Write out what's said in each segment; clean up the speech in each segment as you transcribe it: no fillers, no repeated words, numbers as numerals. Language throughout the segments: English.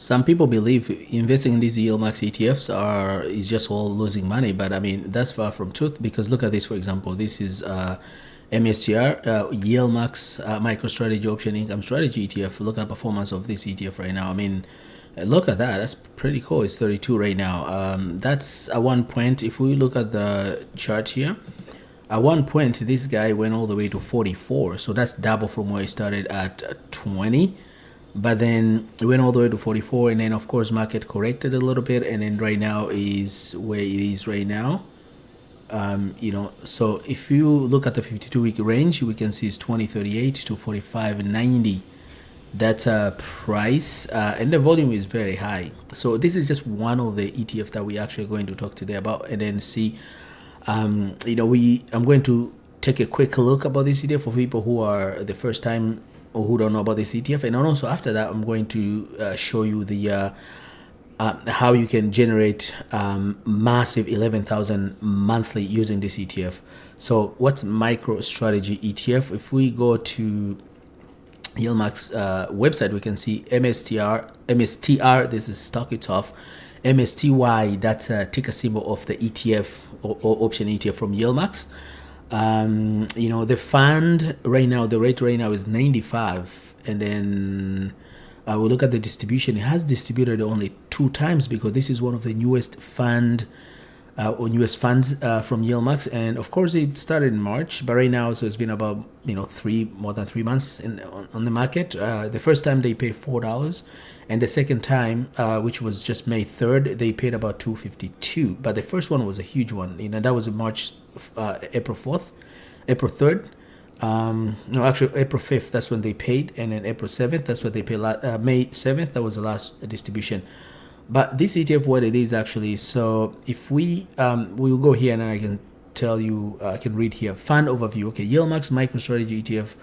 Some people believe investing in these yieldmax ETFs is just all losing money, but I mean that's far from truth, because look at this. For example, this is MSTR yieldmax MicroStrategy Option Income Strategy ETF. Look at performance of this ETF right now. I mean, look at that. That's pretty cool. It's 32 right now. That's at one point. If we look at the chart here, at one point this guy went all the way to 44. So that's double from where he started at 20. But then it went all the way to 44, and then of course market corrected a little bit, and then right now is where it is right now. So if you look at the 52-week range, we can see it's 2038 to 4590. That's a price, and the volume is very high. So this is just one of the ETF that we actually going to talk today about, and then see. I'm going to take a quick look about this ETF for people who are the first time or who don't know about this ETF, and also after that, I'm going to show you the how you can generate massive 11,000 monthly using this ETF. So what's MicroStrategy ETF? If we go to yieldmax website, we can see MSTR. This is stock itself. MSTY, that's a ticker symbol of the ETF or option ETF from yieldmax. The fund right now, the rate right now is 95, and then we look at the distribution. It has distributed only 2 times, because this is one of the newest funds from yieldmax, and of course it started in March, but right now, so it's been about more than 3 months on the market. The first time they paid $4, and the second time, which was just May 3rd, they paid about $2.52. But the first one was a huge one. That was in March, April 3rd. No, actually April 5th, that's when they paid, and then April 7th, that's what they paid. May 7th, that was the last distribution. But this ETF, what it is actually, so if we will go here, and I can tell you, I can read here, fund overview. Okay, yieldmax MicroStrategy ETF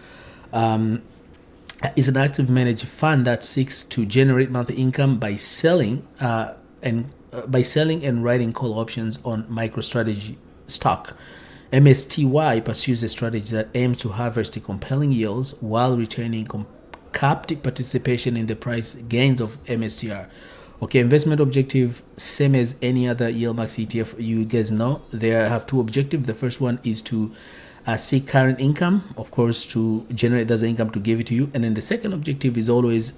is an active managed fund that seeks to generate monthly income by selling and writing call options on MicroStrategy stock. MSTY pursues a strategy that aims to harvest compelling yields while retaining capped participation in the price gains of MSTR. Okay, investment objective, same as any other yieldmax ETF. You guys know they have 2 objectives. The first one is to seek current income, of course, to generate that income to give it to you. And then the second objective is always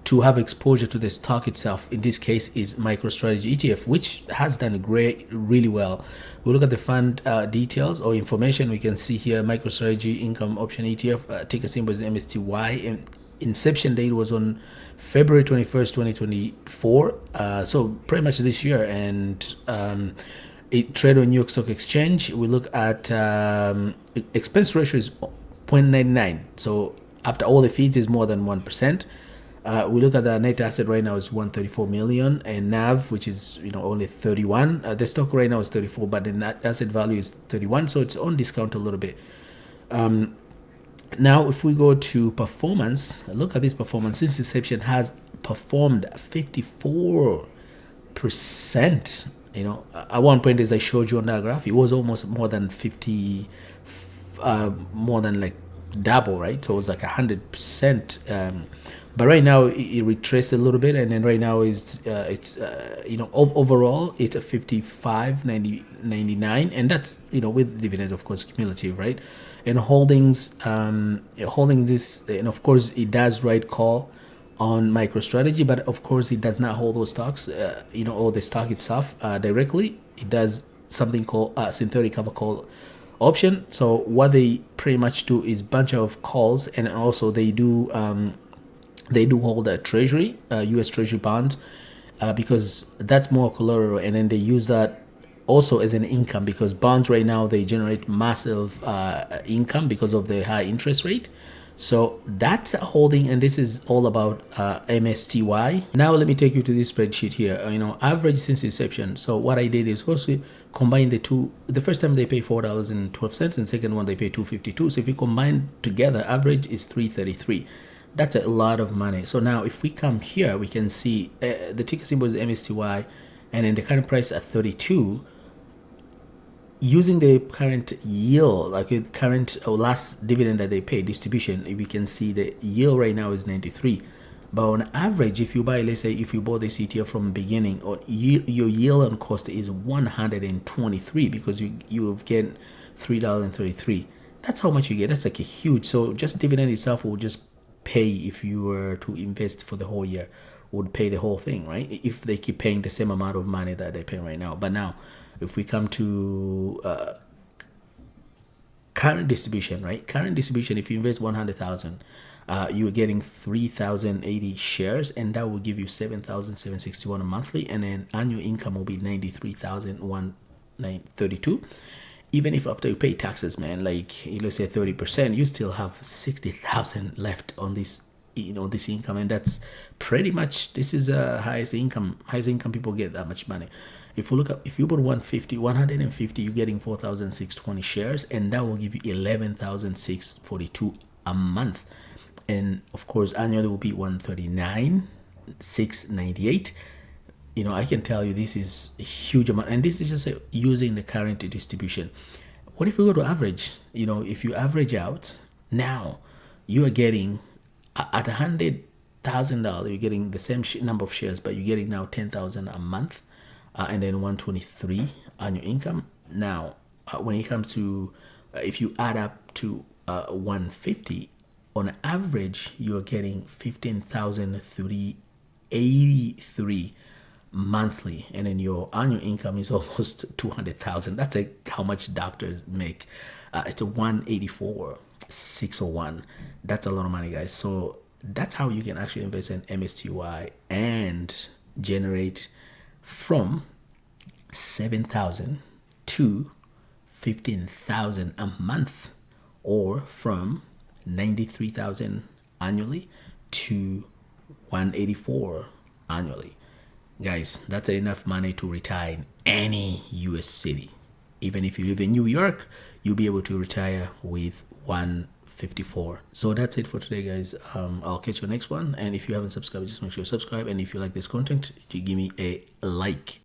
to have exposure to the stock itself. In this case is MicroStrategy ETF, which has done really well. We look at the fund details or information. We can see here MicroStrategy Income Option ETF, ticker symbol is MSTY, and inception date was on February 21st, 2024. So pretty much this year, and it traded on New York Stock Exchange. We look at expense ratio is 0.99. So after all the fees is more than 1%. We look at the net asset right now is 134 million, and NAV, which is only 31. The stock right now is 34, but the net asset value is 31, so it's on discount a little bit. Now, if we go to performance, look at this performance. Since inception, has performed 54%. At one point, as I showed you on that graph, it was almost more than 50, more than like double, right? So it was like 100%. But right now it retraced a little bit, and then right now it's overall it's a 55.99, and that's with dividends, of course, cumulative, right? And holdings, holding this, and of course it does write call on MicroStrategy, but of course it does not hold those stocks, or the stock itself directly. It does something called synthetic cover call option. So what they pretty much do is bunch of calls, and also they do hold a treasury, U.S. Treasury bond, because that's more collateral, and then they use that also as an income, because bonds right now they generate massive income because of the high interest rate. So that's a holding, and this is all about MSTY. Now let me take you to this spreadsheet here. Average since inception. So what I did is also combine the two. The first time they pay $4.12, and second one they pay $2.52. So if you combine together, average is $3.33. That's a lot of money. So now if we come here, we can see the ticker symbol is MSTY, and then the current price at 32. Using the current yield, like the current or last dividend that they pay, distribution, we can see the yield right now is 93. But on average, if you buy, let's say if you bought this ETF from the beginning, or your yield on cost is 123 because you've get $3.33. That's how much you get. That's like a huge. So just dividend itself will just pay if you were to invest for the whole year, would pay the whole thing, right? If they keep paying the same amount of money that they're paying right now. But now, if we come to current distribution, right? Current distribution, if you invest 100,000, you're getting 3,080 shares, and that will give you 7,761 a monthly, and then annual income will be 93,132. Even if after you pay taxes, man, like let's say 30%, you still have 60,000 left on this, this income, and that's pretty much, this is highest income people get that much money. If you look up, if you put 150, you're getting 4,620 shares, and that will give you 11,642 a month. And of course, annually will be 139,698. I can tell you this is a huge amount, and this is just using the current distribution. What if we go to average? If you average out now, you are getting at $100,000, you're getting the same number of shares, but you're getting now 10,000 a month, and then 123 annual income. Now, when it comes to if you add up to 150, on average, you're getting 15,383 monthly, and then your annual income is almost 200,000. That's like how much doctors make. It's a 184,601. That's a lot of money, guys. So that's how you can actually invest in MSTY and generate from 7,000 to 15,000 a month, or from 93,000 annually to 184 annually. Guys, that's enough money to retire in any US city. Even if you live in New York, you'll be able to retire with 154. So that's it for today, guys. I'll catch you next one. And if you haven't subscribed, just make sure you subscribe. And if you like this content, you give me a like.